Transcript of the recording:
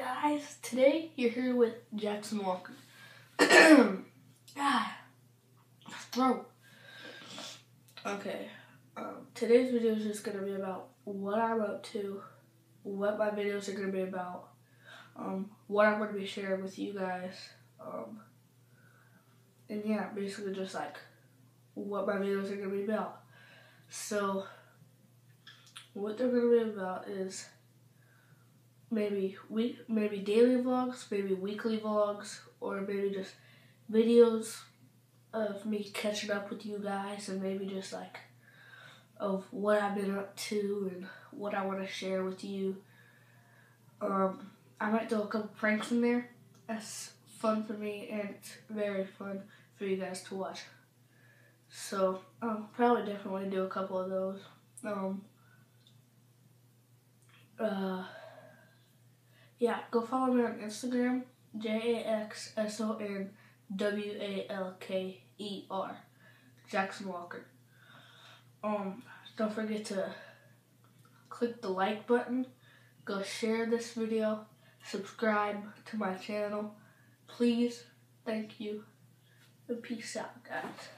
guys? Today you're here with Jackson Walker. Throat. Okay, today's video is just going to be about what I'm up to, what my videos are going to be about, what I'm going to be sharing with you guys, and yeah, basically just like what my videos are going to be about. So, what they're going to be about is maybe daily vlogs, maybe weekly vlogs, or maybe just videos of me catching up with you guys, and maybe just like of what I've been up to and what I want to share with you. I might do a couple pranks in there. That's fun for me, and it's very fun for you guys to watch. So I'll probably definitely do a couple of those. Yeah, go follow me on Instagram, JaxsonWalker, Jackson Walker. Don't forget to click the like button, go share this video, subscribe to my channel, please, thank you, and peace out, guys.